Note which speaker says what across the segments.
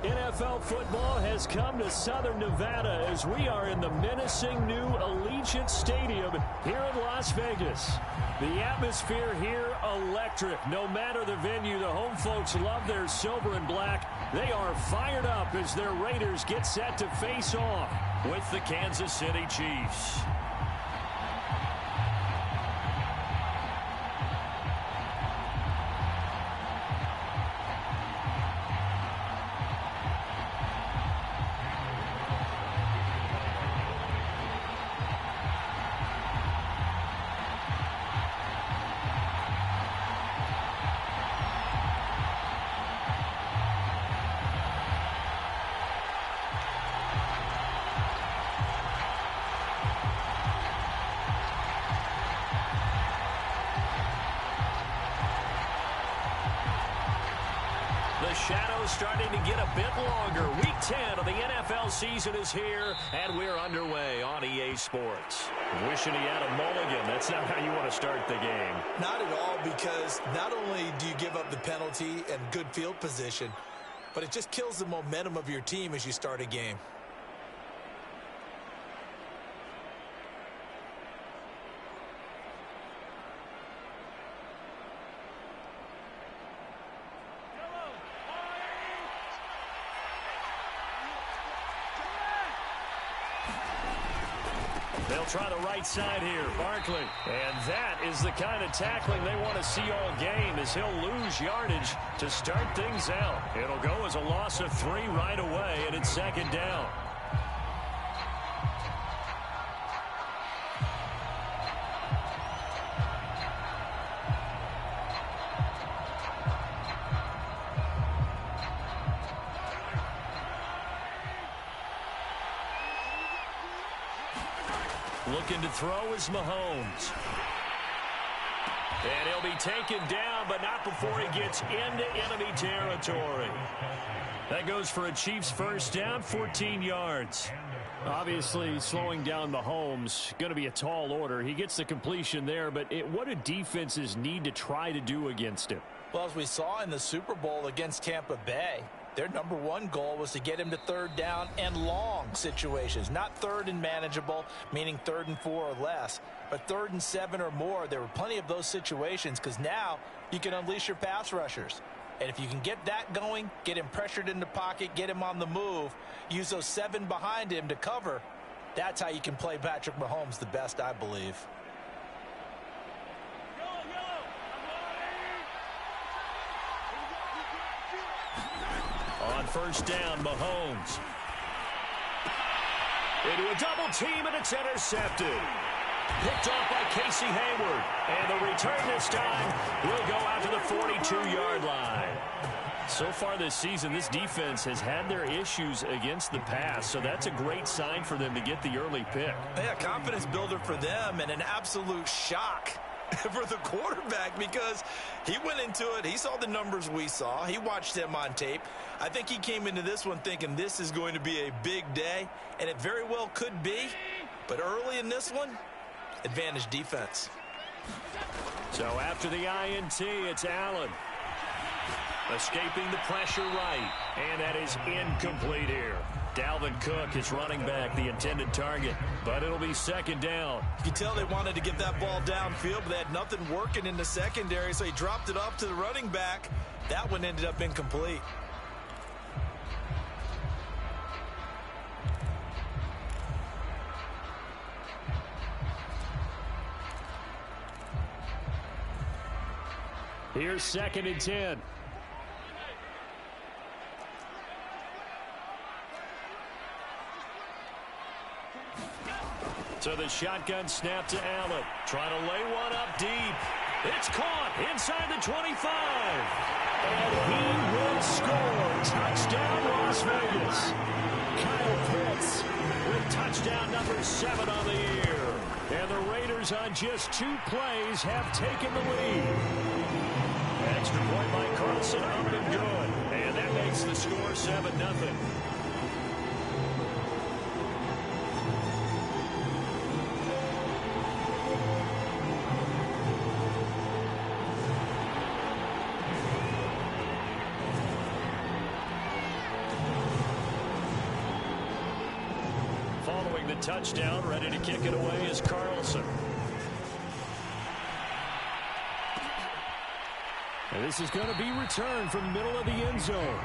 Speaker 1: NFL football has come to Southern Nevada as we are in the menacing new Allegiant Stadium here in Las Vegas. The atmosphere here electric. No matter the venue, the home folks love their silver and black. They are fired up as their Raiders get set to face off with the Kansas City Chiefs. The shadow's starting to get a bit longer. Week 10 of the NFL season is here, and we're underway on EA Sports. Wishing he had a mulligan. That's not how you want to start the game.
Speaker 2: Not at all, because not only do you give up the penalty and good field position, but it just kills the momentum of your team as you start a game.
Speaker 1: They'll try the right side here. Barkley. And that is the kind of tackling they want to see all game, as he'll lose yardage to start things out. It'll go as a loss of 3 right away, and it's second down. Looking to throw is Mahomes. And he'll be taken down, but not before he gets into enemy territory. That goes for a Chiefs first down, 14 yards. Obviously, slowing down Mahomes, going to be a tall order. He gets the completion there, but what do defenses need to try to do against him?
Speaker 2: Well, as we saw in the Super Bowl against Tampa Bay, their #1 goal was to get him to third down and long situations, not third and manageable, meaning 3rd and 4 or less, but 3rd and 7 or more. There were plenty of those situations because now you can unleash your pass rushers. And if you can get that going, get him pressured in the pocket, get him on the move, use those 7 behind him to cover, that's how you can play Patrick Mahomes the best, I believe.
Speaker 1: On first down, Mahomes. Into a double team, and it's intercepted. Picked off by Casey Hayward. And the return this time will go out to the 42-yard line. So far this season, this defense has had their issues against the pass, so that's a great sign for them to get the early pick.
Speaker 2: Yeah, confidence builder for them, and an absolute shock for the quarterback, because he went into it, he saw the numbers we saw, he watched them on tape. I think he came into this one thinking this is going to be a big day, and it very well could be, but early in this one, advantage defense.
Speaker 1: So after the INT, it's Allen. Escaping the pressure right, and that is incomplete here. Dalvin Cook is running back, the intended target, but it'll be second down.
Speaker 2: You can tell they wanted to get that ball downfield, but they had nothing working in the secondary, so he dropped it off to the running back. That one ended up incomplete.
Speaker 1: Here's 2nd and 10. So the shotgun snap to Allen. Trying to lay one up deep. It's caught inside the 25. And he will score. Touchdown, Las Vegas. Kyle Pitts with touchdown number 7 on the year. And the Raiders on just 2 plays have taken the lead. Extra point by Carlson, up and good. And that makes the score 7-0. the touchdown. Ready to kick it away is Carlson. And this is going to be returned from the middle of the end zone.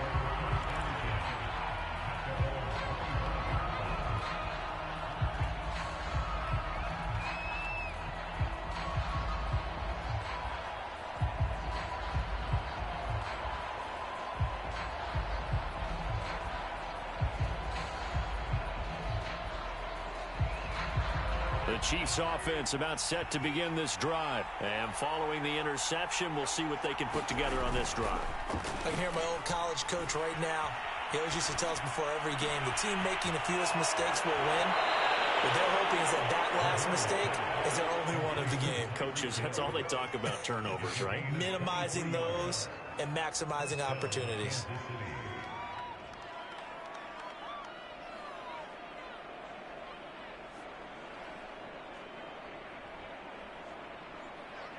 Speaker 1: The Chiefs offense about set to begin this drive. And following the interception, we'll see what they can put together on this drive.
Speaker 2: I can hear my old college coach right now. He always used to tell us before every game, the team making the fewest mistakes will win. What they're hoping is that that last mistake is their only one of the game.
Speaker 1: Coaches, that's all they talk about, turnovers, right?
Speaker 2: Minimizing those and maximizing opportunities.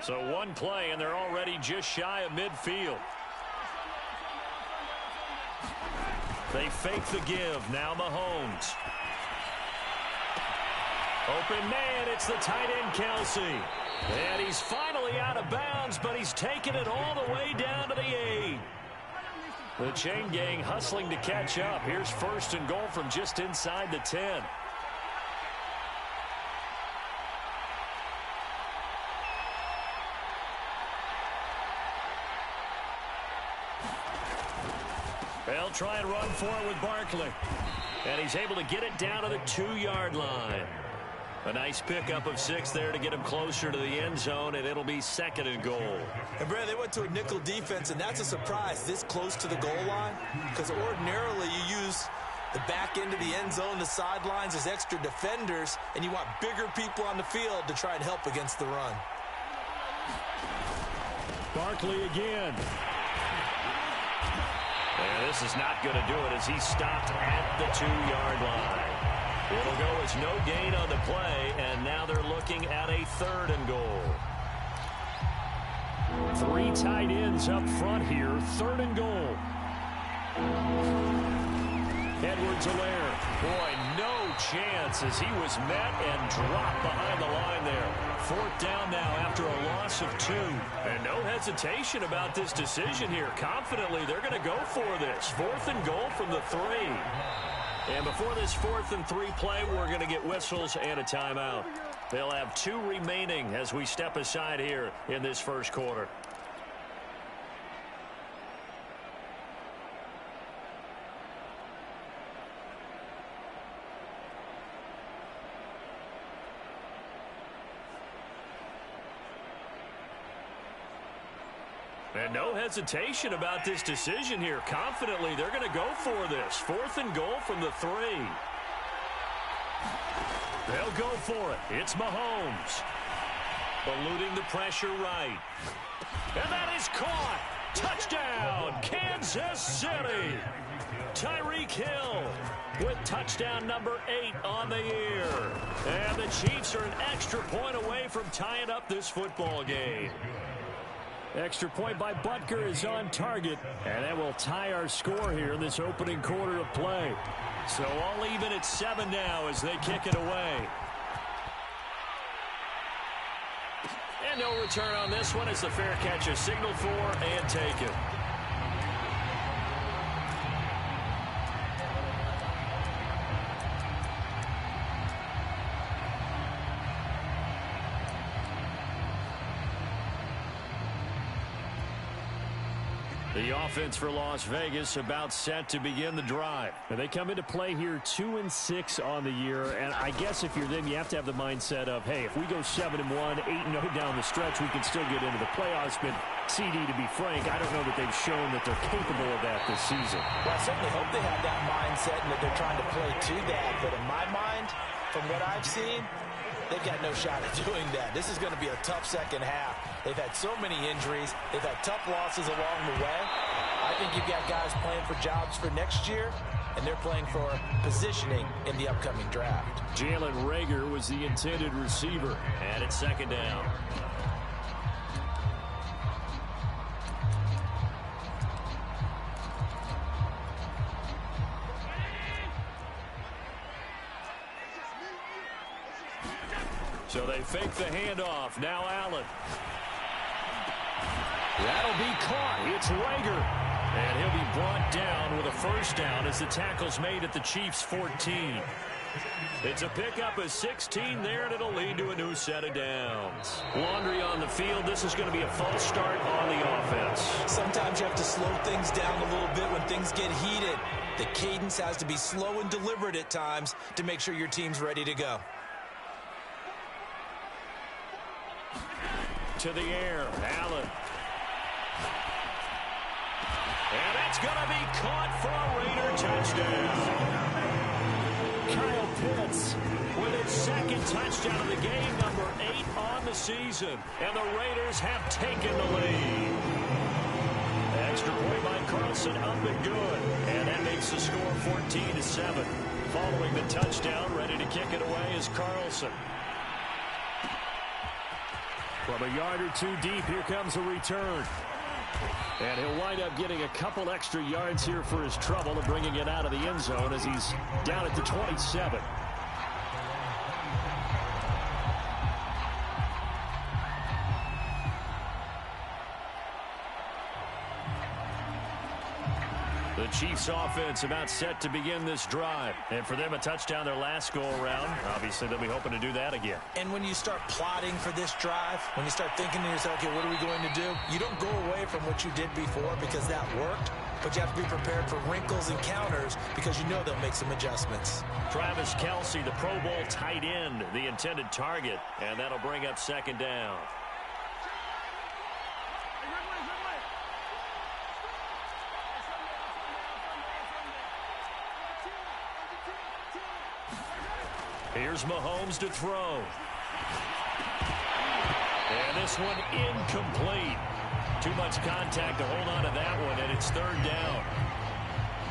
Speaker 1: So one play, and they're already just shy of midfield. They fake the give. Now Mahomes. Open man, it's the tight end, Kelsey. And he's finally out of bounds, but he's taken it all the way down to the 8. The chain gang hustling to catch up. Here's 1st and goal from just inside the 10. They'll try and run for it with Barkley. And he's able to get it down to the 2-yard line. A nice pickup of 6 there to get him closer to the end zone, and it'll be 2nd and goal.
Speaker 2: And, Brad, they went to a nickel defense, and that's a surprise this close to the goal line, because ordinarily you use the back end of the end zone, the sidelines as extra defenders, and you want bigger people on the field to try and help against the run.
Speaker 1: Barkley again. And this is not going to do it as he's stopped at the 2-yard line. It'll go as no gain on the play, and now they're looking at a 3rd and goal. 3 tight ends up front here, 3rd and goal. Edwards-Helaire. Boy, no chance as he was met and dropped behind the line there. 4th down now after a loss of 2. And no hesitation about this decision here. Confidently, they're going to go for this. 4th and goal from the 3. And before this 4th and 3 play, we're going to get whistles and a timeout. They'll have 2 remaining as we step aside here in this first quarter. And no hesitation about this decision here. Confidently, they're going to go for this. 4th and goal from the 3. They'll go for it. It's Mahomes. Eluding the pressure right. And that is caught. Touchdown, Kansas City. Tyreek Hill with touchdown number 8 on the year. And the Chiefs are an extra point away from tying up this football game. Extra point by Butker is on target, and that will tie our score here in this opening quarter of play. So all even at 7 now as they kick it away. And no return on this one as the fair catch is signaled for and taken. The offense for Las Vegas about set to begin the drive. And they come into play here 2-6 on the year. And I guess if you're them, you have to have the mindset of, hey, if we go 7-1, 8-0 down the stretch, we can still get into the playoffs. But CD, to be frank, I don't know that they've shown that they're capable of that this season.
Speaker 2: Well, I certainly hope they have that mindset and that they're trying to play to that. But in my mind, from what I've seen, they've got no shot at doing that. This is going to be a tough second half. They've had so many injuries. They've had tough losses along the way. I think you've got guys playing for jobs for next year, and they're playing for positioning in the upcoming draft.
Speaker 1: Jalen Reagor was the intended receiver, and it's 2nd down. So they fake the handoff. Now Allen. That'll be caught. It's Rager. And he'll be brought down with a first down as the tackle's made at the Chiefs' 14. It's a pickup of 16 there, and it'll lead to a new set of downs. Laundry on the field. This is going to be a false start on the offense.
Speaker 2: Sometimes you have to slow things down a little bit when things get heated. The cadence has to be slow and deliberate at times to make sure your team's ready to go.
Speaker 1: To the air, Allen. And it's going to be caught for a Raider touchdown. Kyle Pitts with its second touchdown of the game, number 8 on the season. And the Raiders have taken the lead. Extra point by Carlson, up and good. And that makes the score 14-7. Following the touchdown, ready to kick it away is Carlson. From a yard or two deep, here comes a return. And he'll wind up getting a couple extra yards here for his trouble and bringing it out of the end zone as he's down at the 27. The Chiefs offense about set to begin this drive. And for them, a touchdown their last go-around. Obviously, they'll be hoping to do that again.
Speaker 2: And when you start plotting for this drive, when you start thinking to yourself, okay, what are we going to do? You don't go away from what you did before because that worked. But you have to be prepared for wrinkles and counters because you know they'll make some adjustments.
Speaker 1: Travis Kelce, the Pro Bowl tight end, the intended target. And that'll bring up second down. Here's Mahomes to throw. And this one incomplete. Too much contact to hold on to that one, and it's third down.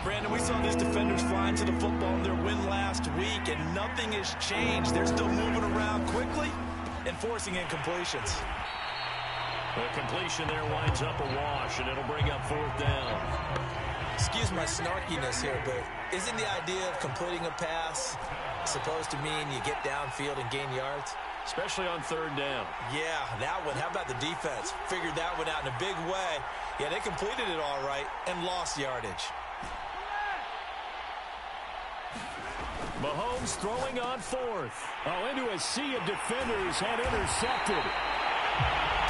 Speaker 2: Brandon, we saw these defenders flying to the football in their win last week, and nothing has changed. They're still moving around quickly and forcing incompletions.
Speaker 1: The completion there winds up a wash, and it'll bring up fourth down.
Speaker 2: Excuse my snarkiness here, but isn't the idea of completing a pass supposed to mean you get downfield and gain yards?
Speaker 1: Especially on third down.
Speaker 2: Yeah, that one. How about the defense? Figured that one out in a big way. Yeah, they completed it all right and lost yardage.
Speaker 1: Mahomes throwing on fourth. Oh, into a sea of defenders and intercepted.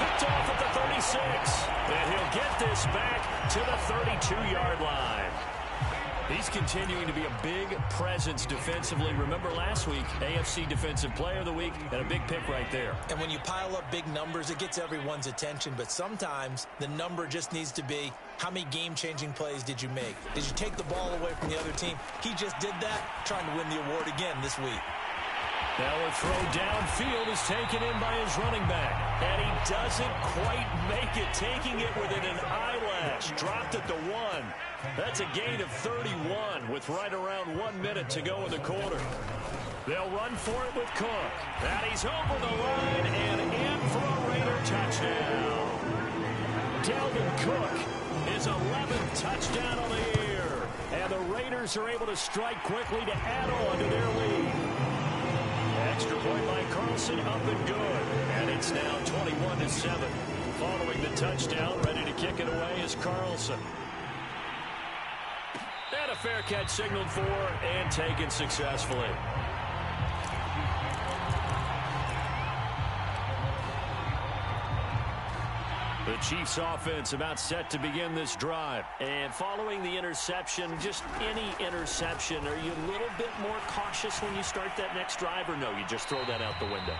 Speaker 1: Picked off at the 36. And he'll get this back to the 32-yard line. He's continuing to be a big presence defensively. Remember last week, AFC Defensive Player of the Week, and a big pick right there.
Speaker 2: And when you pile up big numbers, it gets everyone's attention. But sometimes the number just needs to be, how many game-changing plays did you make? Did you take the ball away from the other team? He just did that, trying to win the award again this week.
Speaker 1: Now a throw downfield is taken in by his running back. And he doesn't quite make it, taking it within an eyelash. Dropped at the 1. That's a gain of 31 with right around 1 minute to go in the quarter. They'll run for it with Cook. And he's over the line and in for a Raider touchdown. Dalvin Cook, his 11th touchdown on the year. And the Raiders are able to strike quickly to add on to their lead. Extra point by Carlson, up and good. And it's now 21-7. Following the touchdown, ready to kick it away is Carlson. And a fair catch signaled for and taken successfully. The Chiefs offense about set to begin this drive. And following the interception, just any interception, are you a little bit more cautious when you start that next drive, or no, you just throw that out the window?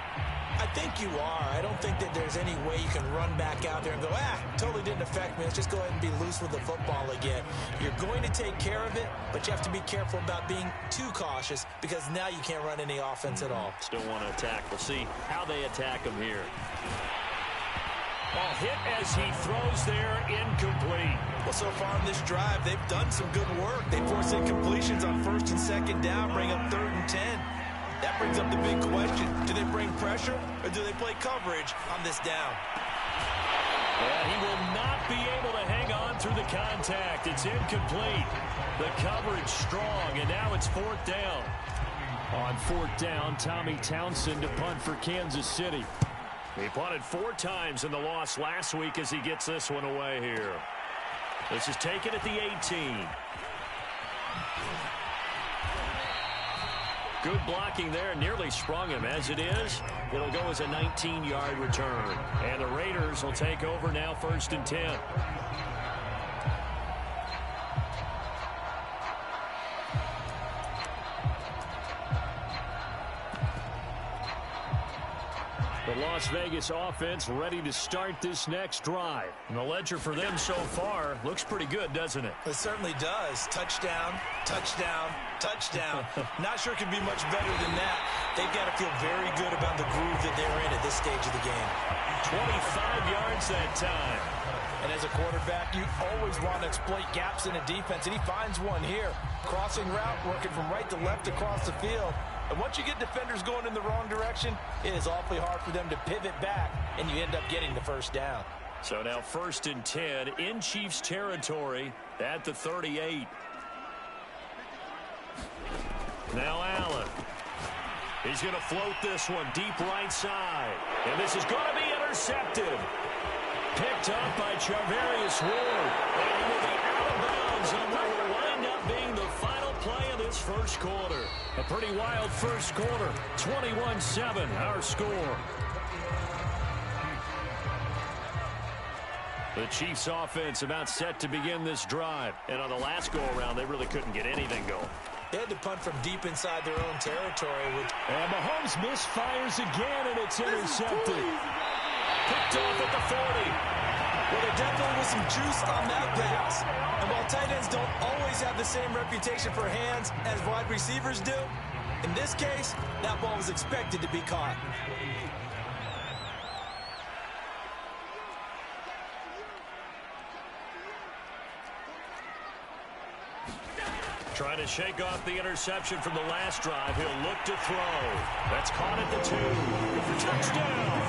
Speaker 2: I think you are. I don't think that there's any way you can run back out there and go, totally didn't affect me. Let's just go ahead and be loose with the football again. You're going to take care of it, but you have to be careful about being too cautious because now you can't run any offense at all.
Speaker 1: Still want to attack. We'll see how they attack him here. Ball hit as he throws there, incomplete.
Speaker 2: Well, so far in this drive, they've done some good work. They force incompletions on first and second down, bring up 3rd and 10. That brings up the big question. Do they bring pressure or do they play coverage on this down?
Speaker 1: And he will not be able to hang on through the contact. It's incomplete. The coverage strong, and now it's 4th down. On fourth down, Tommy Townsend to punt for Kansas City. He punted 4 times in the loss last week as he gets this one away here. This is taken at the 18. Good blocking there, nearly sprung him. As it is, it'll go as a 19-yard return. And the Raiders will take over now, 1st and 10. The Las Vegas offense ready to start this next drive. And the ledger for them so far looks pretty good, doesn't it?
Speaker 2: It certainly does. Touchdown, touchdown, touchdown. Not sure it could be much better than that. They've got to feel very good about the groove that they're in at this stage of the game.
Speaker 1: 25 yards that time.
Speaker 2: And as a quarterback, you always want to exploit gaps in a defense, and he finds one here. Crossing route, working from right to left across the field. And once you get defenders going in the wrong direction, it is awfully hard for them to pivot back, and you end up getting the first down.
Speaker 1: So now 1st and 10 in Chiefs territory at the 38. Now Allen. He's going to float this one deep right side. And this is going to be intercepted. Picked up by Charvarius Ward. And he will be out of bounds on what will wind up being the final play of this first quarter. A pretty wild first quarter. 21-7, our score. The Chiefs offense about set to begin this drive. And on the last go-around, they really couldn't get anything going.
Speaker 2: They had to punt from deep inside their own territory.
Speaker 1: And Mahomes misfires again, and it's intercepted. Picked off at the 40.
Speaker 2: Well, there definitely was some juice on that pass. And while tight ends don't always have the same reputation for hands as wide receivers do, in this case, that ball was expected to be caught.
Speaker 1: Trying to shake off the interception from the last drive. He'll look to throw. That's caught at the 2. For touchdown.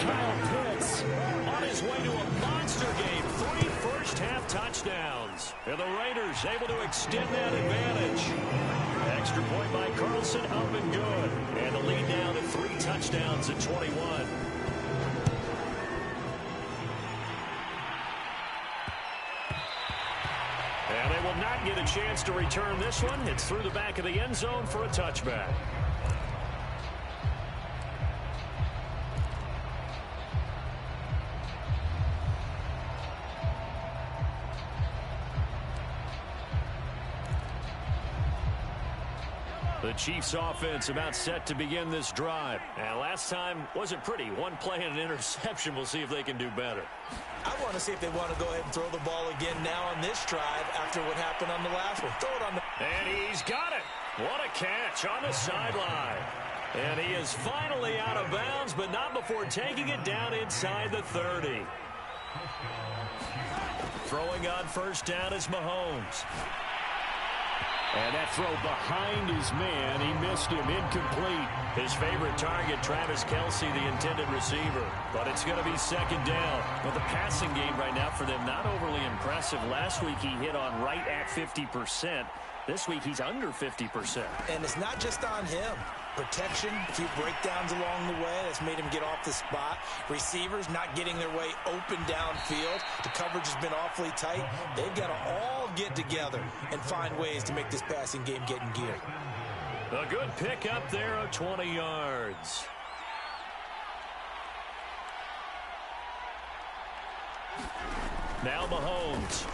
Speaker 1: Kyle Pitts on his way to a monster game. 3 first-half touchdowns. And the Raiders able to extend that advantage. Extra point by Carlson, up and good. And the lead now to 3 touchdowns at 21. And they will not get a chance to return this one. It's through the back of the end zone for a touchback. The Chiefs offense about set to begin this drive. And last time wasn't pretty. One play and an interception. We'll see if they can do better.
Speaker 2: I want to see if they want to go ahead and throw the ball again now on this drive after what happened on the last one. Throw it on the...
Speaker 1: And he's got it. What a catch on the sideline. And he is finally out of bounds, but not before taking it down inside the 30. Throwing on first down is Mahomes. And that throw behind his man, he missed him, incomplete. His favorite target, Travis Kelce, the intended receiver. But it's going to be second down. But the passing game right now for them, not overly impressive. Last week he hit on right at 50%. This week he's under 50%.
Speaker 2: And it's not just on him. Protection, a few breakdowns along the way. That's made him get off the spot. Receivers not getting their way open downfield. The coverage has been awfully tight. They've got to all get together and find ways to make this passing game get in gear.
Speaker 1: A good pick up there of 20 yards. Now Mahomes.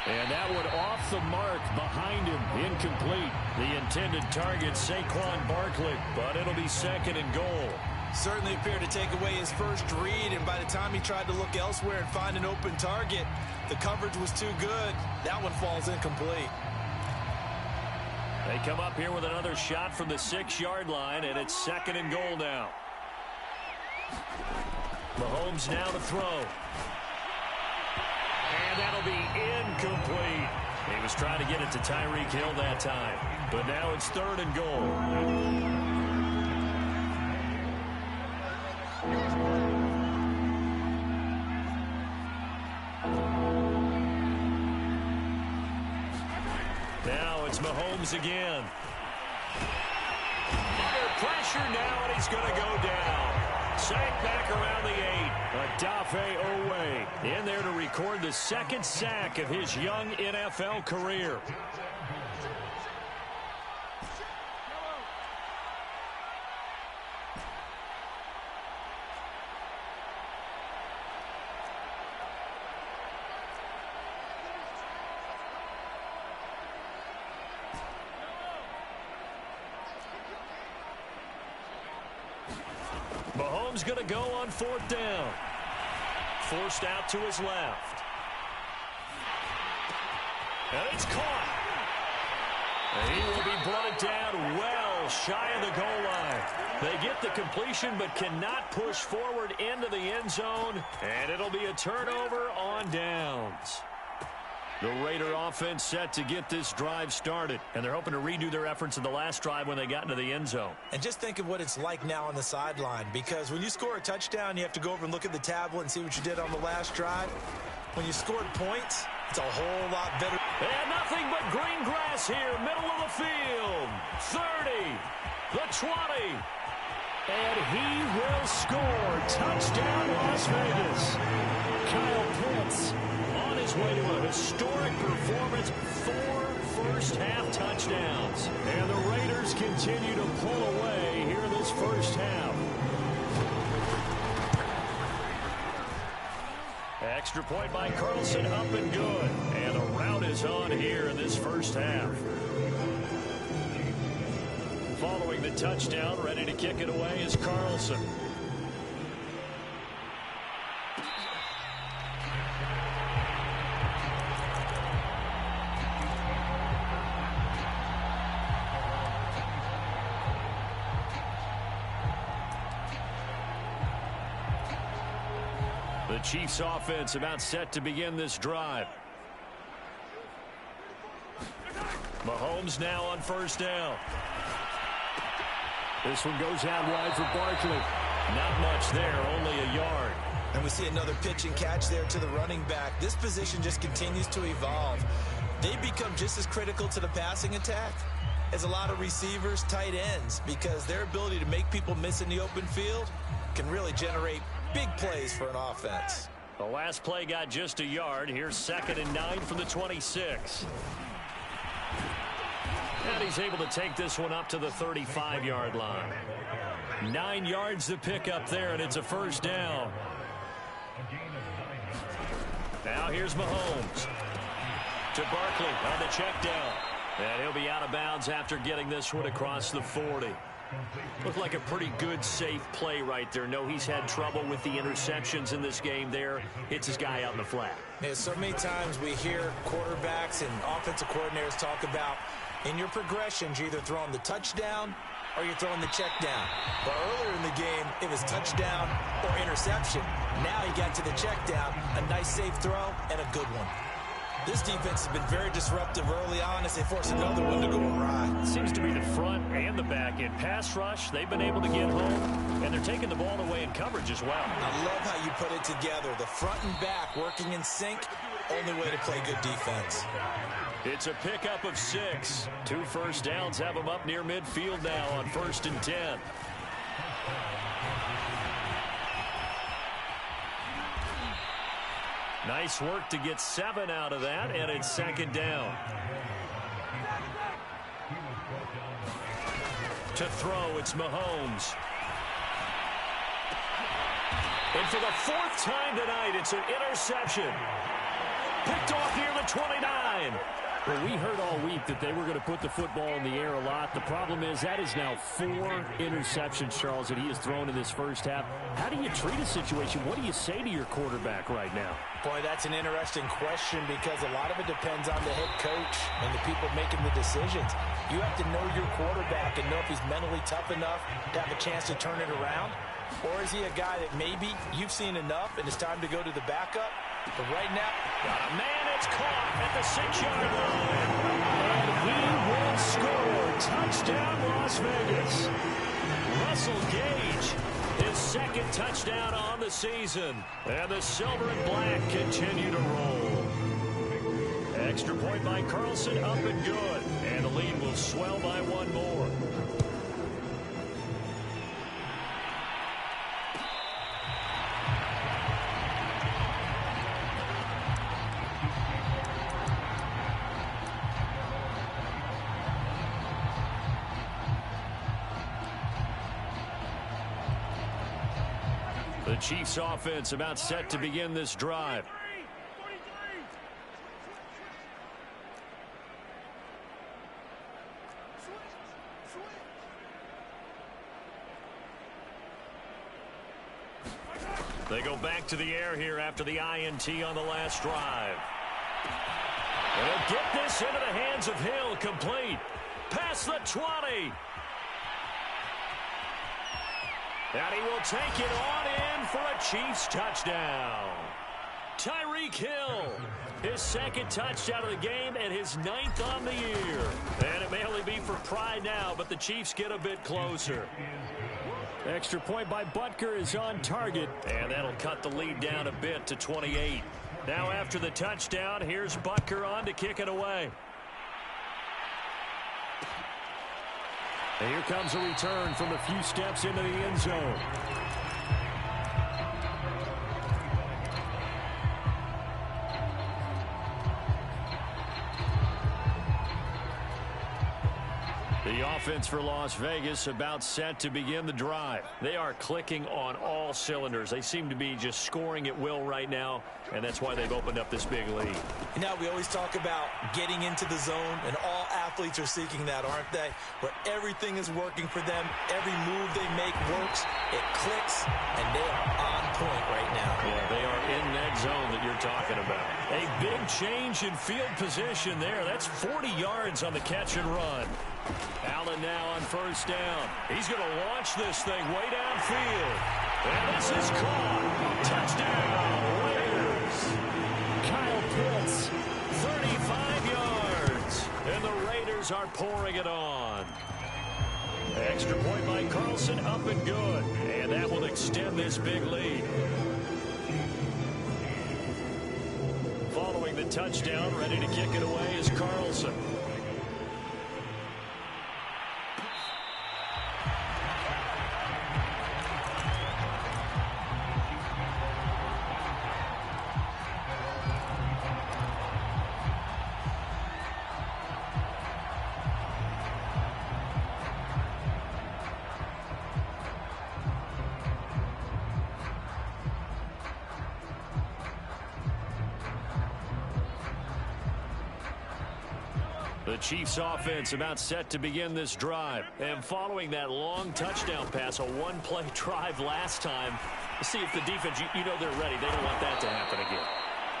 Speaker 1: And that one off the mark behind him, incomplete. The intended target, Saquon Barkley, but it'll be second and goal.
Speaker 2: Certainly appeared to take away his first read, and by the time he tried to look elsewhere and find an open target, the coverage was too good. That one falls incomplete.
Speaker 1: They come up here with another shot from the 6-yard line, and it's second and goal now. Mahomes now to throw. And that'll be incomplete. He was trying to get it to Tyreek Hill that time. But now it's third and goal. Now it's It's Mahomes again. Under pressure now, and he's going to go down. Sacked back around the 8. Odafe Owe in there to record the second sack of his young NFL career. Mahomes going to go on 4th down. Forced out to his left. And it's caught. And he will be brought down well shy of the goal line. They get the completion but cannot push forward into the end zone. And it'll be a turnover on downs. The Raider offense set to get this drive started. And they're hoping to redo their efforts in the last drive when they got into the end zone.
Speaker 2: And just think of what it's like now on the sideline. Because when you score a touchdown, you have to go over and look at the tablet and see what you did on the last drive. When you scored points, it's a whole lot better.
Speaker 1: And nothing but green grass here, middle of the field. 30, the 20. And he will score. Touchdown, Las Vegas. Kyle Pitts on his way to a historic performance. 4 first-half touchdowns. And the Raiders continue to pull away here in this first half. Extra point by Carlson, up and good. And the route is on here in this first half. Following the touchdown, ready to kick it away is Carlson. The Chiefs offense about set to begin this drive. Mahomes now on 1st down. This one goes out wide for Barkley. Not much there, only a yard.
Speaker 2: And we see another pitch and catch there to the running back. This position just continues to evolve. They become just as critical to the passing attack as a lot of receivers, tight ends, because their ability to make people miss in the open field can really generate big plays for an offense.
Speaker 1: The last play got just a yard. Here's 2nd and 9 from the 26. And he's able to take this one up to the 35-yard line. 9 yards to pick up there, and it's a 1st down. Now here's Mahomes. To Barkley on the check down. And he'll be out of bounds after getting this one across the 40. Looked like a pretty good, safe play right there. No, he's had trouble with the interceptions in this game there. Hits his guy out in the flat.
Speaker 2: Yeah, so many times we hear quarterbacks and offensive coordinators talk about in your progressions, you're either throwing the touchdown or you're throwing the check down. But earlier in the game, it was touchdown or interception. Now he got to the check down, a nice safe throw, and a good one. This defense has been very disruptive early on as they force another one to go awry.
Speaker 1: Seems to be the front and the back end. Pass rush, they've been able to get home, and they're taking the ball away in coverage as well.
Speaker 2: I love how you put it together. The front and back working in sync, only way to play good defense.
Speaker 1: It's a pickup of 6. 2 first downs have them up near midfield now on 1st and 10. Nice work to get 7 out of that, and it's 2nd down. To throw, it's Mahomes. And for the 4th time tonight, it's an interception. Picked off near the 29.
Speaker 3: Well, we heard all week that they were going to put the football in the air a lot. The problem is that is now 4 interceptions, Charles, that he has thrown in this first half. How do you treat a situation? What do you say to your quarterback right now?
Speaker 2: Boy, that's an interesting question because a lot of it depends on the head coach and the people making the decisions. You have to know your quarterback and know if he's mentally tough enough to have a chance to turn it around. Or is he a guy that maybe you've seen enough and it's time to go to the backup? But right now,
Speaker 1: got a man, it's caught at the 6-yard line. And he will score. Touchdown, Las Vegas. Russell Gage, his 2nd touchdown on the season. And the silver and black continue to roll. Extra point by Carlson, up and good. And the lead will swell by one more. The Chiefs offense about set to begin this drive. They go back to the air here after the INT on the last drive. They'll get this into the hands of Hill, complete. Past the 20. And he will take it on in for a Chiefs touchdown. Tyreek Hill, his second touchdown of the game and his 9th on the year. And it may only be for pride now, but the Chiefs get a bit closer. Extra point by Butker is on target, and that'll cut the lead down a bit to 28. Now after the touchdown, here's Butker on to kick it away. And here comes a return from a few steps into the end zone. The offense for Las Vegas about set to begin the drive. They are clicking on all cylinders. They seem to be just scoring at will right now, and that's why they've opened up this big lead.
Speaker 2: You know, we always talk about getting into the zone, and all athletes are seeking that, aren't they? Where everything is working for them. Every move they make works. It clicks, and they are on point right now.
Speaker 1: Yeah, they are in that zone that you're talking about. A big change in field position there. That's 40 yards on the catch and run. Allen now on first down. He's going to launch this thing way downfield. And this is caught. Touchdown, Raiders. Kyle Pitts, 35 yards. And the Raiders are pouring it on. Extra point by Carlson, up and good. And that will extend this big lead. Following the touchdown, ready to kick it away is Carlson. The Chiefs offense about set to begin this drive. And following that long touchdown pass, a one-play drive last time, see if the defense, you know they're ready. They don't want that to happen again.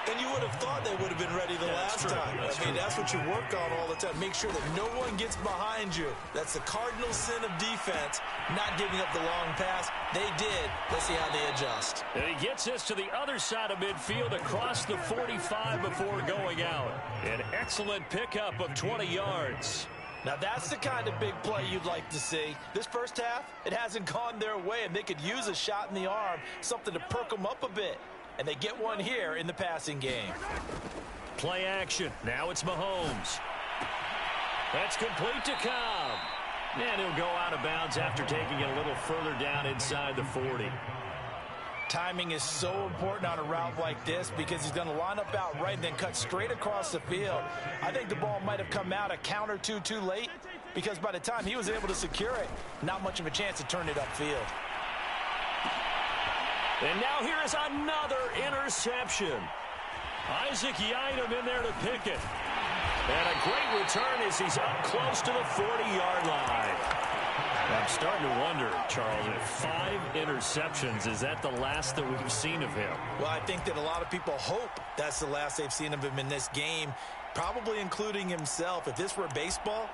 Speaker 2: And you would have thought they would have been ready the last time. I mean, that's what you work on all the time. Make sure that no one gets behind you. That's the cardinal sin of defense, not giving up the long pass. They did. Let's see how they adjust.
Speaker 1: And he gets this to the other side of midfield across the 45 before going out. An excellent pickup of 20 yards.
Speaker 2: Now, that's the kind of big play you'd like to see. This first half, it hasn't gone their way, and they could use a shot in the arm, something to perk them up a bit. And they get one here in the passing game.
Speaker 1: Play action. Now it's Mahomes. That's complete to Cobb. And he'll go out of bounds after taking it a little further down inside the 40.
Speaker 2: Timing is so important on a route like this because he's going to line up out right and then cut straight across the field. I think the ball might have come out a count or two too late because by the time he was able to secure it, not much of a chance to turn it upfield.
Speaker 1: And now here is another interception. Isaac Yiadom in there to pick it. And a great return as he's up close to the 40-yard line. I'm starting to wonder, Charles, if 5 interceptions, is that the last that we've seen of him?
Speaker 2: Well, I think that a lot of people hope that's the last they've seen of him in this game, probably including himself. If this were baseball,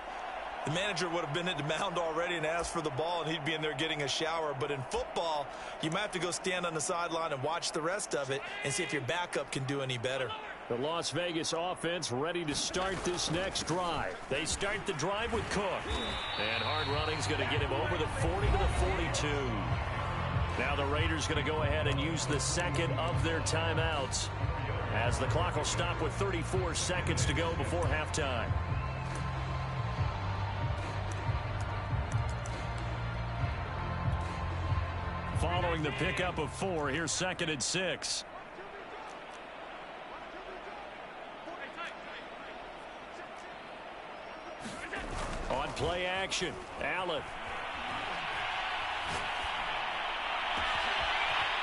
Speaker 2: the manager would have been at the mound already and asked for the ball, and he'd be in there getting a shower. But in football, you might have to go stand on the sideline and watch the rest of it and see if your backup can do any better.
Speaker 1: The Las Vegas offense ready to start this next drive. They start the drive with Cook. And hard running's going to get him over the 40 to the 42. Now the Raiders going to go ahead and use the second of their timeouts. as the clock will stop with 34 seconds to go before halftime. Following the pickup of 4, here's 2nd and 6. On play action, Allen.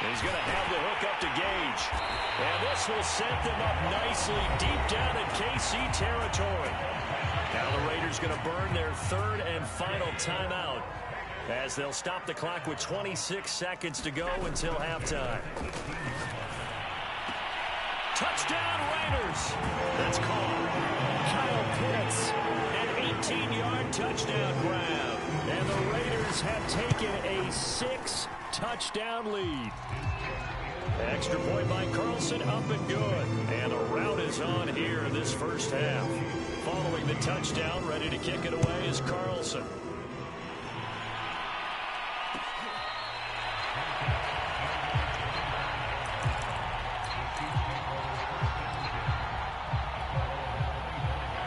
Speaker 1: He's going to have the hook up to Gage. And this will set them up nicely deep down in KC territory. Now the Raiders going to burn their 3rd and final timeout as they'll stop the clock with 26 seconds to go until halftime. Touchdown Raiders. That's called. Kyle Pitts, an 18-yard touchdown grab. And the Raiders have taken a 6-touchdown lead. Extra point by Carlson, up and good. And a rout is on here this first half. Following the touchdown, ready to kick it away is Carlson.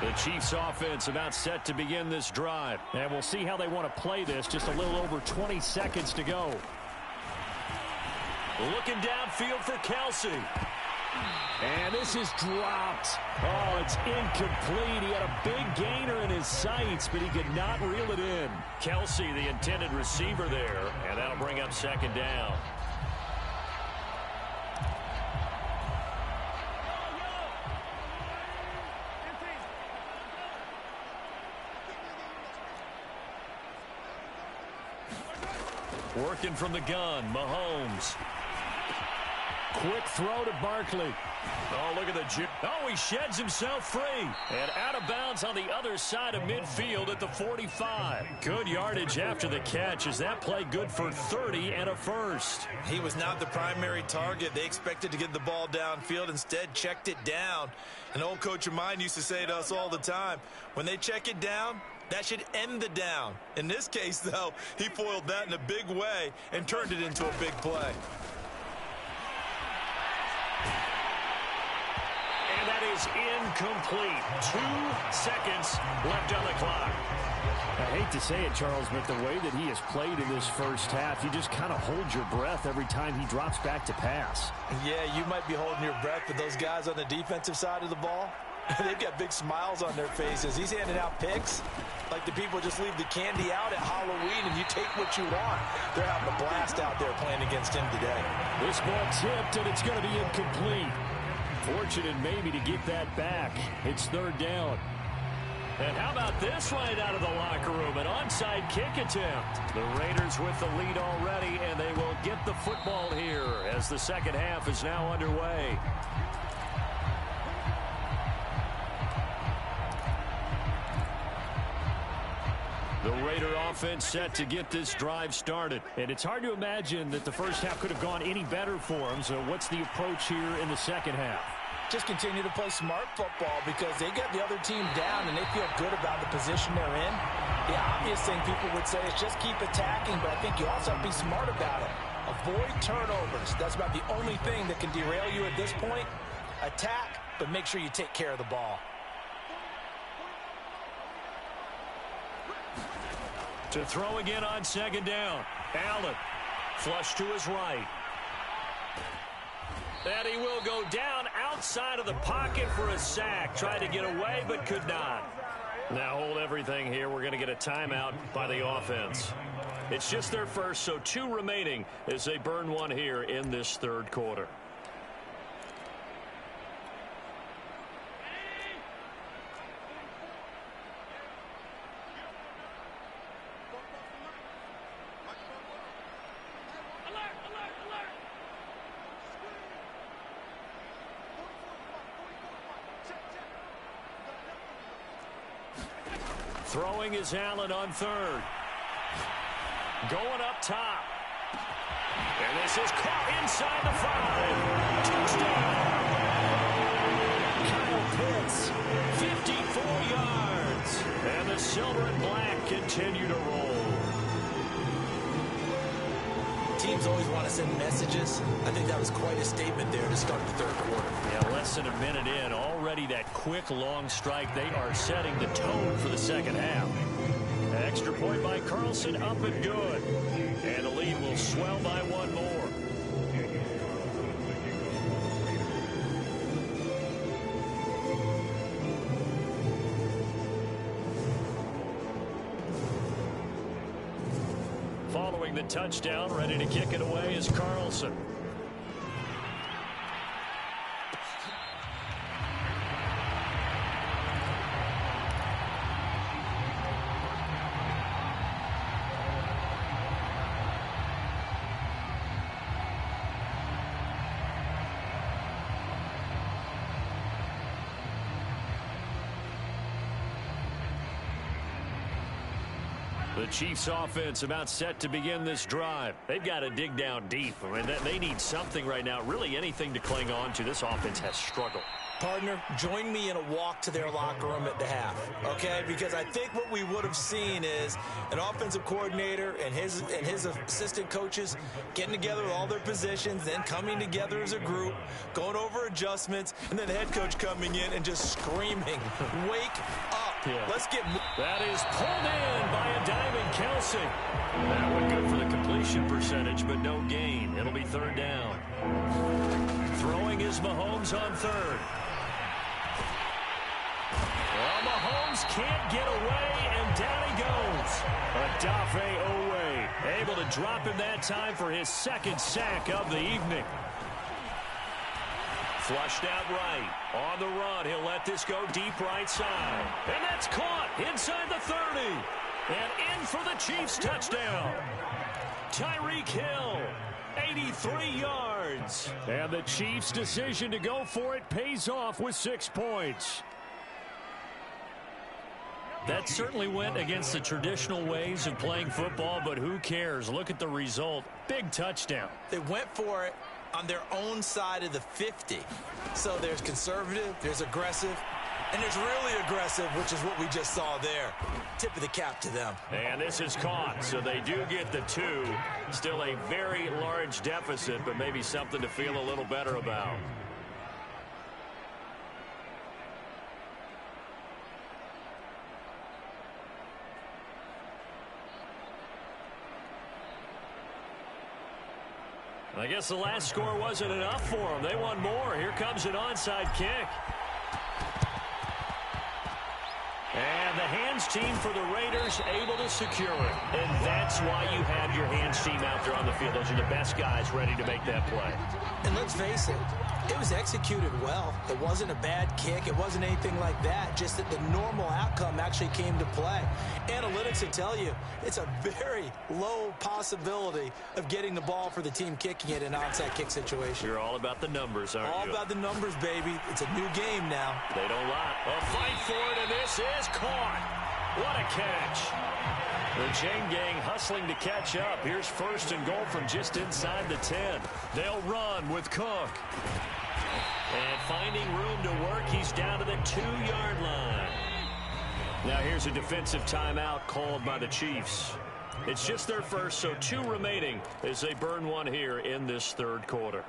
Speaker 1: The Chiefs offense about set to begin this drive. And we'll see how they want to play this. Just a little over 20 seconds to go. Looking downfield for Kelsey. And this is dropped. Oh, it's incomplete. He had a big gainer in his sights, but he could not reel it in. Kelsey, the intended receiver there, and that'll bring up 2nd down. Working from the gun, Mahomes. Quick throw to Barkley. Oh, look at the... Oh, he sheds himself free. And out of bounds on the other side of midfield at the 45. Good yardage after the catch. Is that play good for 30 and a first?
Speaker 2: He was not the primary target. They expected to get the ball downfield. Instead, checked it down. An old coach of mine used to say to us all the time, when they check it down, that should end the down. In this case, though, he foiled that in a big way and turned it into a big play.
Speaker 1: And that is incomplete. 2 seconds left on the clock.
Speaker 3: I hate to say it, Charles, but the way that he has played in this first half, you just kind of hold your breath every time he drops back to pass.
Speaker 2: Yeah, you might be holding your breath, but those guys on the defensive side of the ball, they've got big smiles on their faces. He's handing out picks like the people just leave the candy out at Halloween and you take what you want. They're having a blast out there playing against him today.
Speaker 3: This ball tipped, and it's going to be incomplete. Fortunate maybe to get that back. It's 3rd down.
Speaker 1: And how about this right out of the locker room? An onside kick attempt. The Raiders with the lead already, and they will get the football here as the second half is now underway. The Raider offense set to get this drive started.
Speaker 3: And it's hard to imagine that the first half could have gone any better for them. So what's the approach here in the second half?
Speaker 2: Just continue to play smart football because they got the other team down and they feel good about the position they're in. The obvious thing people would say is just keep attacking, but I think you also have to be smart about it. Avoid turnovers. That's about the only thing that can derail you at this point. Attack, but make sure you take care of the ball.
Speaker 1: To throw again on 2nd down. Allen, flush to his right. And he will go down outside of the pocket for a sack. Tried to get away, but could not. Now hold everything here. We're going to get a timeout by the offense. It's just their first, so 2 remaining as they burn one here in this 3rd quarter. Throwing is Allen on 3rd. Going up top. And this is caught inside the 5. Touchdown. Kyle Pitts, 54 yards. And the silver and black continue to roll.
Speaker 2: Teams always want to send messages. I think that was quite a statement there to start the 3rd quarter.
Speaker 1: Yeah, less
Speaker 3: less than a minute in. Already that quick, long strike. They are setting the tone for the second half. Extra point by Carlson, up and good. And the lead will swell by one more. Following the touchdown, ready to kick it away is Carlson. The Chiefs offense about set to begin this drive. They've got to dig down deep. I mean, they need something right now, really anything to cling on to. This offense has struggled.
Speaker 2: Partner, join me in a walk to their locker room at the half, okay? Because I think what we would have seen is an offensive coordinator and his assistant coaches getting together with all their positions, then coming together as a group, going over adjustments, and then the head coach coming in and just screaming, wake up.
Speaker 3: Yeah.
Speaker 2: Let's get...
Speaker 3: That is pulled in by a diving Kelsey. That one good for the completion percentage, but no gain. It'll be third down. Throwing is Mahomes on third. Well, Mahomes can't get away, and down he goes. Odafe Owe able to drop him that time for his second sack of the evening. Flushed out right. On the run, he'll let this go deep right side. And that's caught inside the 30. And in for the Chiefs touchdown. Tyreek Hill, 83 yards. And the Chiefs' decision to go for it pays off with 6 points. That certainly went against the traditional ways of playing football, but who cares? Look at the result. Big touchdown.
Speaker 2: They went for it on their own side of the 50. So there's conservative, there's aggressive, and there's really aggressive, which is what we just saw there. Tip of the cap to them.
Speaker 3: And this is caught, so they do get the 2. Still a very large deficit, but maybe something to feel a little better about. I guess the last score wasn't enough for them. They want more. Here comes an onside kick. And the hands team for the Raiders able to secure it. And that's why you have your hands team out there on the field. Those are the best guys ready to make that play.
Speaker 2: And let's face it, it was executed well. It wasn't a bad kick. It wasn't anything like that. Just that the normal outcome actually came to play. Analytics will tell you it's a very low possibility of getting the ball for the team kicking it in an onside kick situation.
Speaker 3: You're all about the numbers, aren't you?
Speaker 2: All about the numbers, baby. It's a new game now.
Speaker 3: They don't lie. A fight for it, and this is caught. What a catch. The chain gang hustling to catch up. Here's first and goal from just inside the 10. They'll run with Cook. And finding room to work, he's down to the 2-yard line. Now here's a defensive timeout called by the Chiefs. It's just their first, so 2 remaining as they burn one here in this third quarter.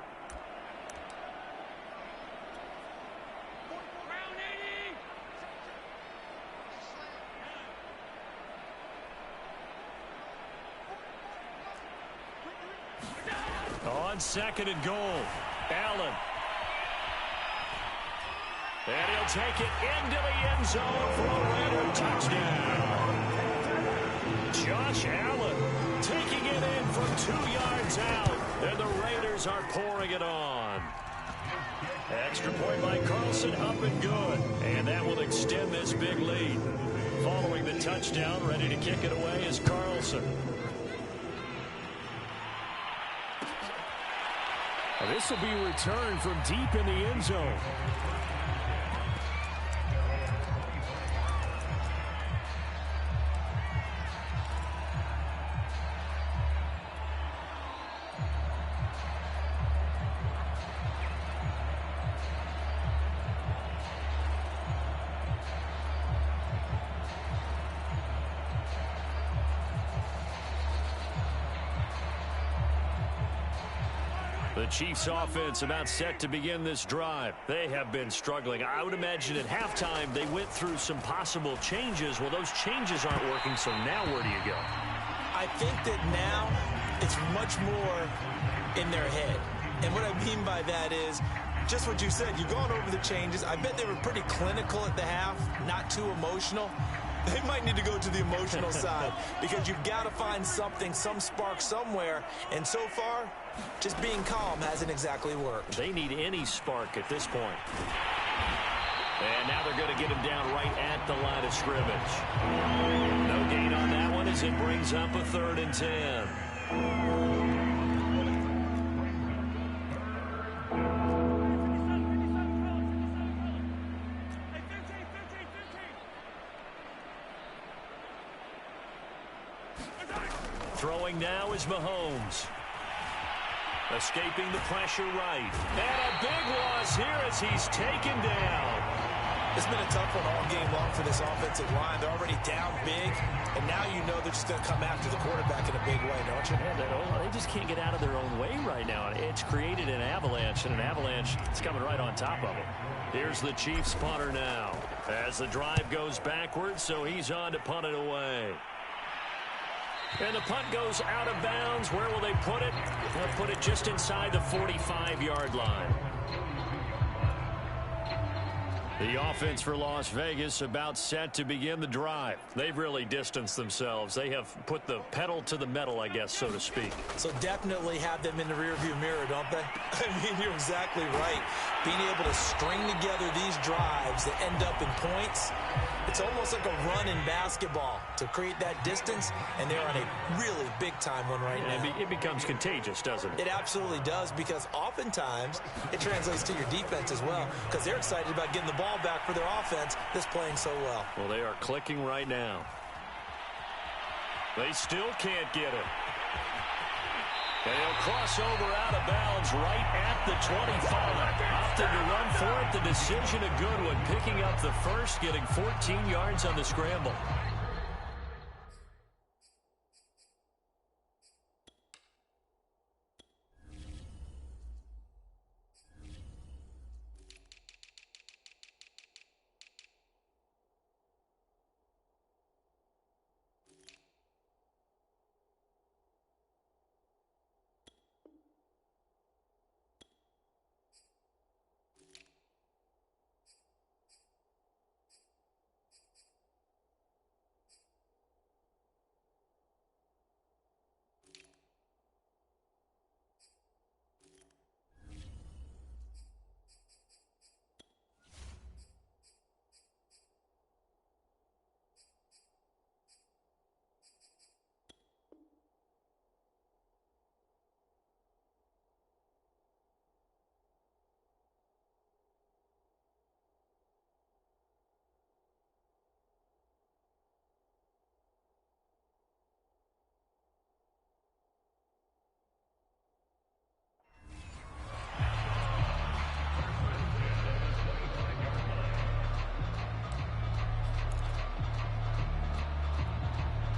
Speaker 3: On second and goal, Allen. And he'll take it into the end zone for a Raider touchdown. Josh Allen taking it in from 2 yards out. And the Raiders are pouring it on. Extra point by Carlson, up and good. And that will extend this big lead. Following the touchdown, ready to kick it away is Carlson. This will be returned from deep in the end zone.
Speaker 1: The Chiefs offense about set to begin this drive. They have been struggling. I would imagine at halftime they went through some possible changes. Well, those changes aren't working, so now where do you go?
Speaker 2: I think that now it's much more in their head. And what I mean by that is just what you said. You've gone over the changes. I bet they were pretty clinical at the half, not too emotional. They might need to go to the emotional side because you've got to find something, some spark somewhere. And so far, just being calm hasn't exactly worked.
Speaker 1: They need any spark at this point. And now they're going to get him down right at the line of scrimmage. No gain on that one as it brings up a 3rd and 10. Throwing now is Mahomes. Escaping the pressure right. And a big loss here as he's taken down.
Speaker 2: It's been a tough one all game long for this offensive line. They're already down big, and now you know they're just going to come after the quarterback in a big way, don't you?
Speaker 3: Yeah, they just can't get out of their own way right now. It's created an avalanche, and an avalanche is coming right on top of them.
Speaker 1: Here's the Chiefs punter now as the drive goes backwards, so he's on to punt it away. And the punt goes out of bounds. Where will they put it? They'll put it just inside the 45-yard line. The offense for Las Vegas about set to begin the drive. They've really distanced themselves. They have put the pedal to the metal, I guess, so to speak.
Speaker 2: So definitely have them in the rearview mirror, don't they? I mean, you're exactly right. Being able to string together these drives that end up in points, it's almost like a run in basketball to create that distance, and they're on a really big-time one right now.
Speaker 1: It becomes contagious, doesn't it?
Speaker 2: It absolutely does, because oftentimes it translates to your defense as well, because they're excited about getting the ball back for their offense that's playing so well.
Speaker 1: Well, they are clicking right now. They still can't get it. And he'll cross over out of bounds right at the 25. Opted to run for it. The decision a good one. Picking up the first, getting 14 yards on the scramble.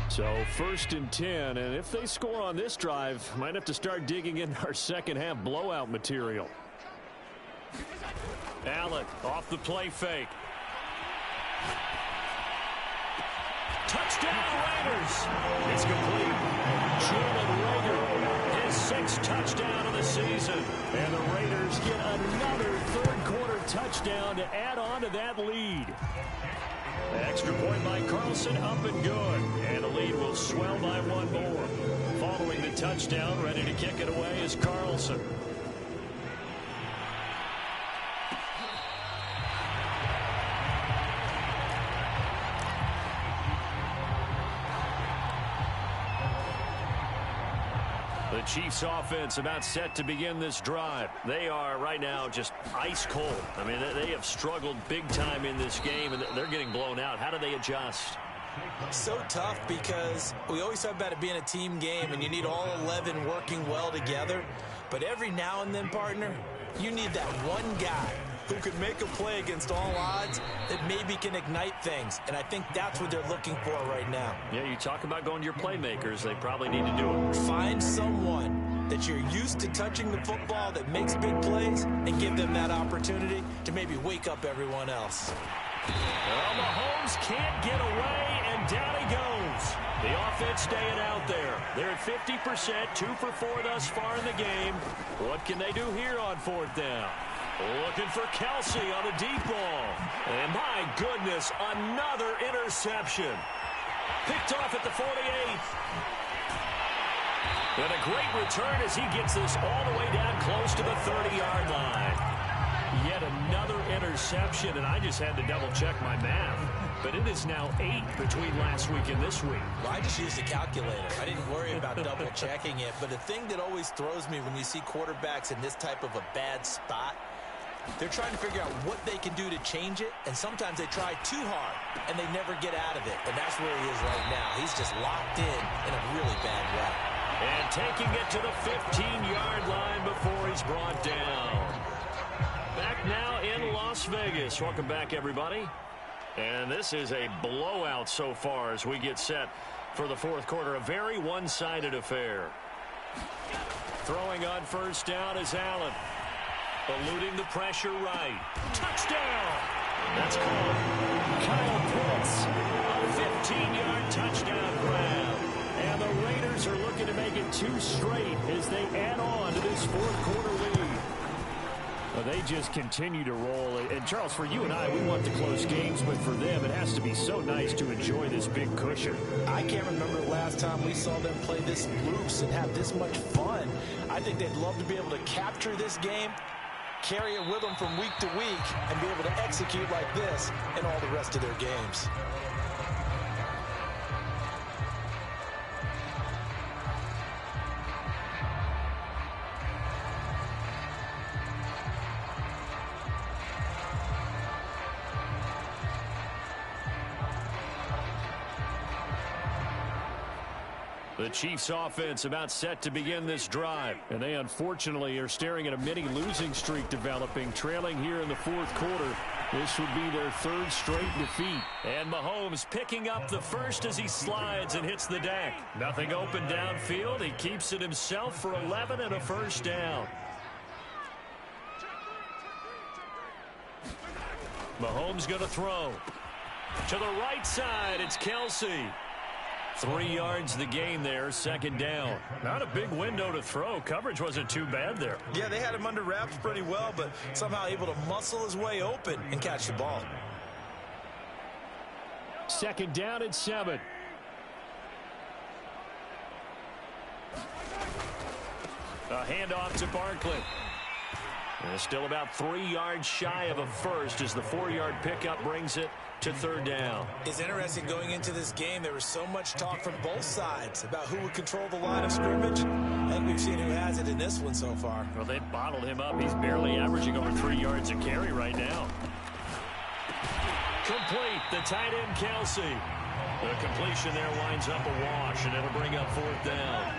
Speaker 1: So 1st and 10, and if they score on this drive, might have to start digging in our second half blowout material. Allen off the play fake. Touchdown Raiders. It's complete. Jalen Rager, his 6th touchdown of the season. And the Raiders get another 3rd quarter touchdown to add on to that lead. Extra point by Carlson, up and good. And the lead will swell by 1 more. Following the touchdown, ready to kick it away is Carlson. The Chiefs offense about set to begin this drive. They are right now just ice cold. I mean, they have struggled big time in this game, and they're getting blown out. How do they adjust?
Speaker 2: So tough, because we always talk about it being a team game, and you need all 11 working well together. But every now and then, partner, you need that one guy who can make a play against all odds that maybe can ignite things. And I think that's what they're looking for right now.
Speaker 1: Yeah, you talk about going to your playmakers. They probably need to do it.
Speaker 2: Find someone that you're used to touching the football that makes big plays and give them that opportunity to maybe wake up everyone else.
Speaker 1: Well, Mahomes can't get away, and down he goes. The offense staying out there. They're at 50%, 2 for 4 thus far in the game. What can they do here on 4th down? Looking for Kelsey on a deep ball. And my goodness, another interception. Picked off at the 48. And a great return as he gets this all the way down close to the 30-yard line. Yet another interception, and I just had to double-check my math. But it is now 8 between last week and this week.
Speaker 2: Well, I just used a calculator. I didn't worry about double-checking it. But the thing that always throws me when you see quarterbacks in this type of a bad spot, they're trying to figure out what they can do to change it, and sometimes they try too hard, and they never get out of it. And that's where he is right now. He's just locked in a really bad way.
Speaker 1: And taking it to the 15-yard line before he's brought down. Back now in Las Vegas. Welcome back, everybody. And this is a blowout so far as we get set for the 4th quarter. A very one-sided affair. Throwing on 1st down is Allen. Eluding the pressure right. Touchdown! That's called Kyle Pitts. A 15-yard touchdown grab. And the Raiders are looking to make it 2 straight as they add on to this 4th quarter lead.
Speaker 3: Well, they just continue to roll. And, Charles, for you and I, we want the close games, but for them, it has to be so nice to enjoy this big cushion.
Speaker 2: I can't remember the last time we saw them play this loose and have this much fun. I think they'd love to be able to capture this game, carry it with them from week to week, and be able to execute like this in all the rest of their games.
Speaker 1: The Chiefs offense about set to begin this drive.
Speaker 3: And they unfortunately are staring at a mini losing streak developing, trailing here in the 4th quarter. This would be their 3rd straight defeat.
Speaker 1: And Mahomes picking up the first as he slides and hits the deck. Nothing open downfield. He keeps it himself for 11 and a 1st down. Mahomes going to throw. To the right side, it's Kelsey. 3 yards the gain there, 2nd down. Not a big window to throw. Coverage wasn't too bad there.
Speaker 2: Yeah, they had him under wraps pretty well, but somehow able to muscle his way open and catch the ball.
Speaker 3: 2nd down at 7.
Speaker 1: A handoff to Barkley. And still about 3 yards shy of a first as the 4-yard pickup brings it to 3rd down.
Speaker 2: It's interesting going into this game. There was so much talk from both sides about who would control the line of scrimmage. I think we've seen who has it in this one so far.
Speaker 3: Well, they bottled him up. He's barely averaging over 3 yards a carry right now.
Speaker 1: Complete. The tight end, Kelsey. The completion there winds up a wash, and it'll bring up 4th down.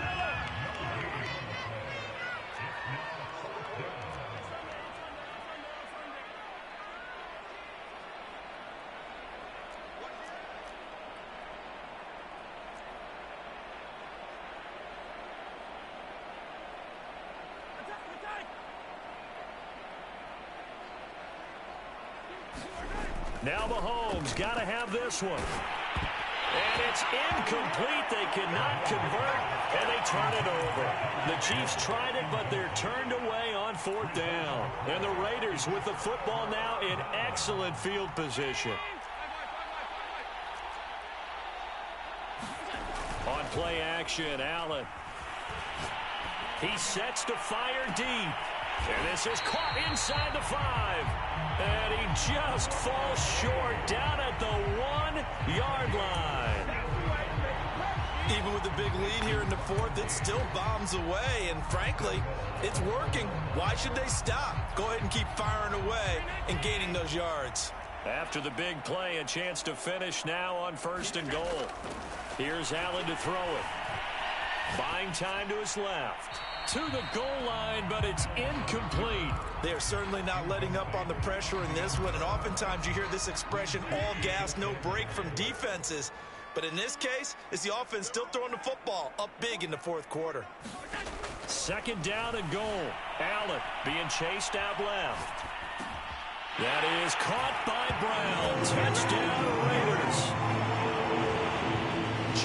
Speaker 1: Now Mahomes got to have this one. And it's incomplete. They cannot convert, and they turn it over. The Chiefs tried it, but they're turned away on 4th down. And the Raiders with the football now in excellent field position. On play action, Allen. He sets to fire deep. And this is caught inside the 5. And he just falls short down at the 1-yard line.
Speaker 2: Even with the big lead here in the 4th, it still bombs away. And frankly, it's working. Why should they stop? Go ahead and keep firing away and gaining those yards.
Speaker 1: After the big play, a chance to finish now on 1st and goal. Here's Allen to throw it. Buying time to his left. To the goal line, but it's incomplete.
Speaker 2: They are certainly not letting up on the pressure in this one, and oftentimes you hear this expression, all gas, no break from defenses. But in this case, it's the offense still throwing the football up big in the 4th quarter.
Speaker 1: Second down and goal. Allen being chased out left. That is caught by Brown. Touchdown, Raiders.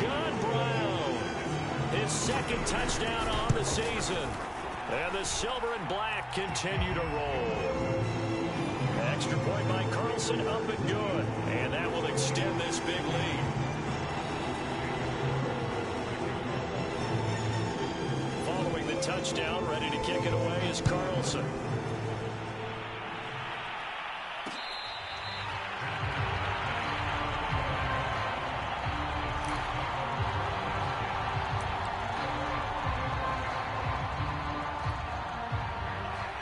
Speaker 1: John Brown, his second touchdown on the season. And the silver and black continue to roll. Extra point by Carlson, up and good. And that will extend this big lead. Following the touchdown, ready to kick it away is Carlson.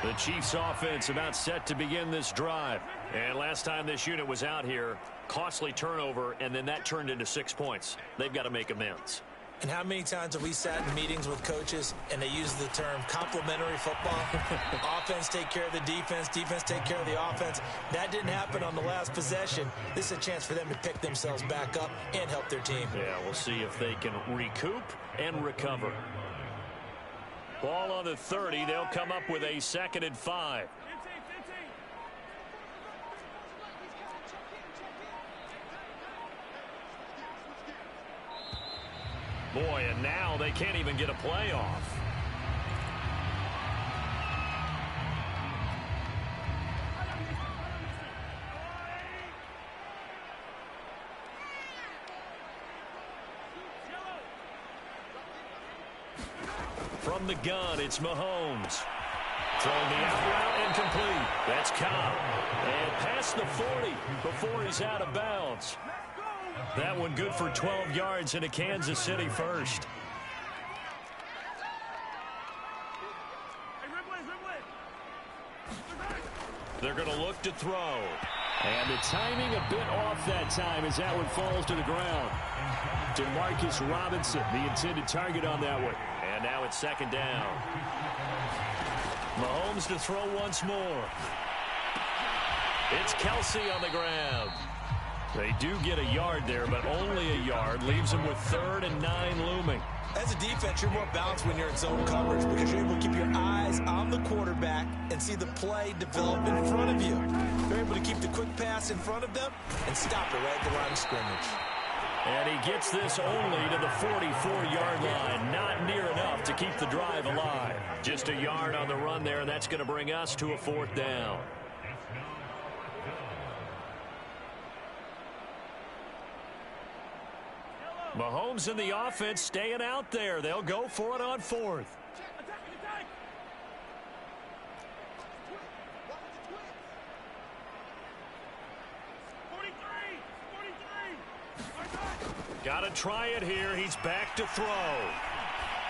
Speaker 1: The Chiefs offense about set to begin this drive. And last time this unit was out here, costly turnover, and then that turned into 6 points. They've got to make amends.
Speaker 2: And how many times have we sat in meetings with coaches and they use the term complementary football? Offense take care of the defense, defense take care of the offense. That didn't happen on the last possession. This is a chance for them to pick themselves back up and help their team.
Speaker 1: Yeah, we'll see if they can recoup and recover. Ball on the 30. They'll come up with a 2nd and 5. Boy, and now they can't even get a play off. From the gun, it's Mahomes. Throwing the out route incomplete. That's Cobb. And past the 40 before he's out of bounds. That one good for 12 yards into Kansas City first. They're going to look to throw.
Speaker 3: And the timing a bit off that time as that one falls to the ground. Demarcus Robinson, the intended target on that one.
Speaker 1: And now it's 2nd down. Mahomes to throw once more. It's Kelsey on the ground. They do get a yard there, but only a yard. Leaves them with 3rd and 9 looming.
Speaker 2: As a defense, you're more balanced when you're in zone coverage because you're able to keep your eyes on the quarterback and see the play develop in front of you. You're able to keep the quick pass in front of them and stop it right at the line of scrimmage.
Speaker 1: And he gets this only to the 44-yard line. Not near enough to keep the drive alive. Just a yard on the run there, and that's going to bring us to a 4th down. Mahomes and the offense staying out there. They'll go for it on 4th. Got to try it here. He's back to throw.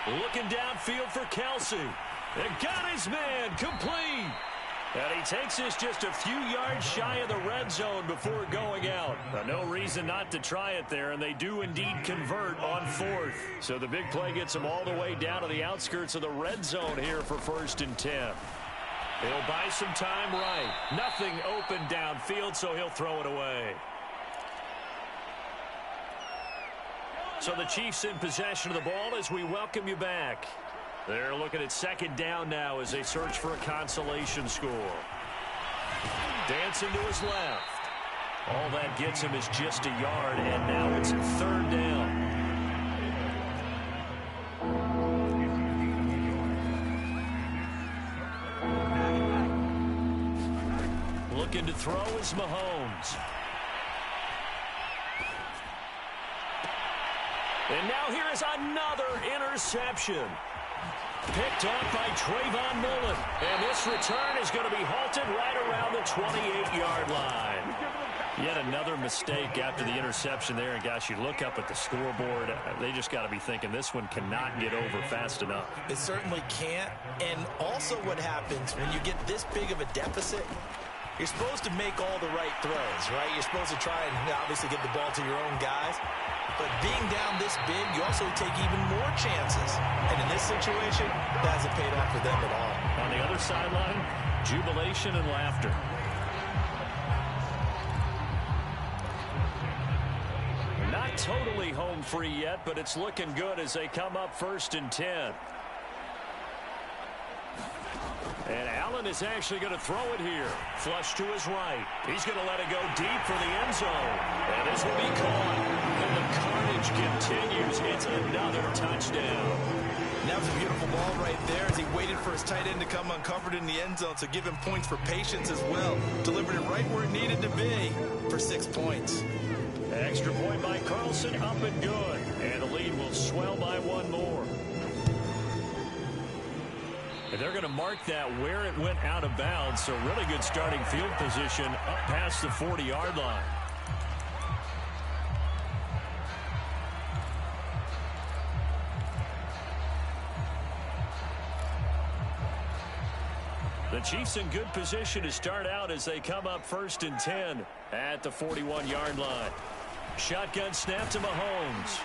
Speaker 1: Looking downfield for Kelsey. And got his man complete. And he takes this just a few yards shy of the red zone before going out. No reason not to try it there, and they do indeed convert on 4th. So the big play gets them all the way down to the outskirts of the red zone here for 1st and 10. He'll buy some time right. Nothing open downfield, so he'll throw it away. So the Chiefs in possession of the ball as we welcome you back. They're looking at 2nd down now as they search for a consolation score. Dancing to his left. All that gets him is just a yard, and now it's 3rd down. Looking to throw is Mahomes. And now here is another interception. Picked off by Trayvon Mullen. And this return is going to be halted right around the 28-yard line. Yet another mistake after the interception there. And, gosh, you look up at the scoreboard. They just got to be thinking this one cannot get over fast enough.
Speaker 2: It certainly can't. And also what happens when you get this big of a deficit, you're supposed to make all the right throws, right? You're supposed to try and obviously get the ball to your own guys. But being down this big, you also take even more chances. And in this situation, that hasn't paid off for them at all.
Speaker 1: On the other sideline, jubilation and laughter. Not totally home free yet, but it's looking good as they come up 1st and 10. And Allen is actually going to throw it here. Flush to his right. He's going to let it go deep for the end zone. And this will be caught. And the carnage continues. It's another touchdown.
Speaker 2: That was a beautiful ball right there as he waited for his tight end to come uncovered in the end zone, so give him points for patience as well. Delivered it right where it needed to be for 6 points.
Speaker 1: Extra point by Carlson, up and good. And the lead will swell by one more. And they're going to mark that where it went out of bounds, so really good starting field position up past the 40-yard line. The Chiefs in good position to start out as they come up 1st and 10 at the 41-yard line. Shotgun snap to Mahomes.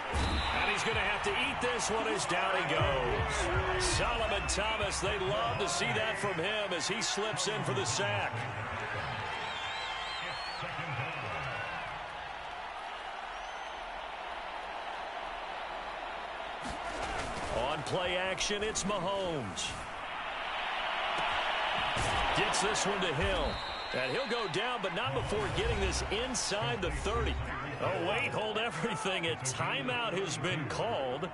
Speaker 1: And he's going to have to eat this one as down he goes. Solomon Thomas, they love to see that from him as he slips in for the sack. On play action, it's Mahomes. Gets this one to Hill. And he'll go down, but not before getting this inside the 30. Oh, wait, hold everything. A timeout has been called.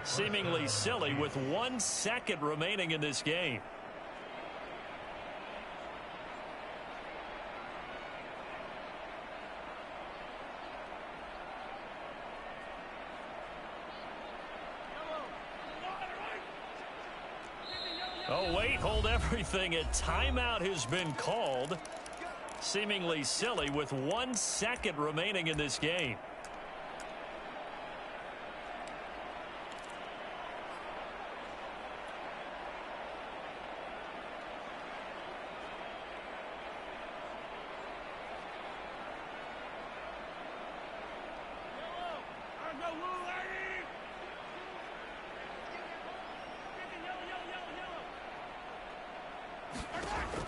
Speaker 1: Seemingly silly with 1 second remaining in this game. Oh, wait, hold everything. A timeout has been called. Seemingly silly with 1 second remaining in this game.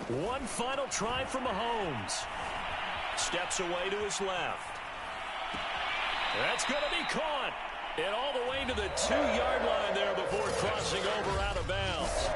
Speaker 1: One final try for Mahomes. Steps away to his left. That's going to be caught. And all the way to the 2-yard line there before crossing over out of bounds.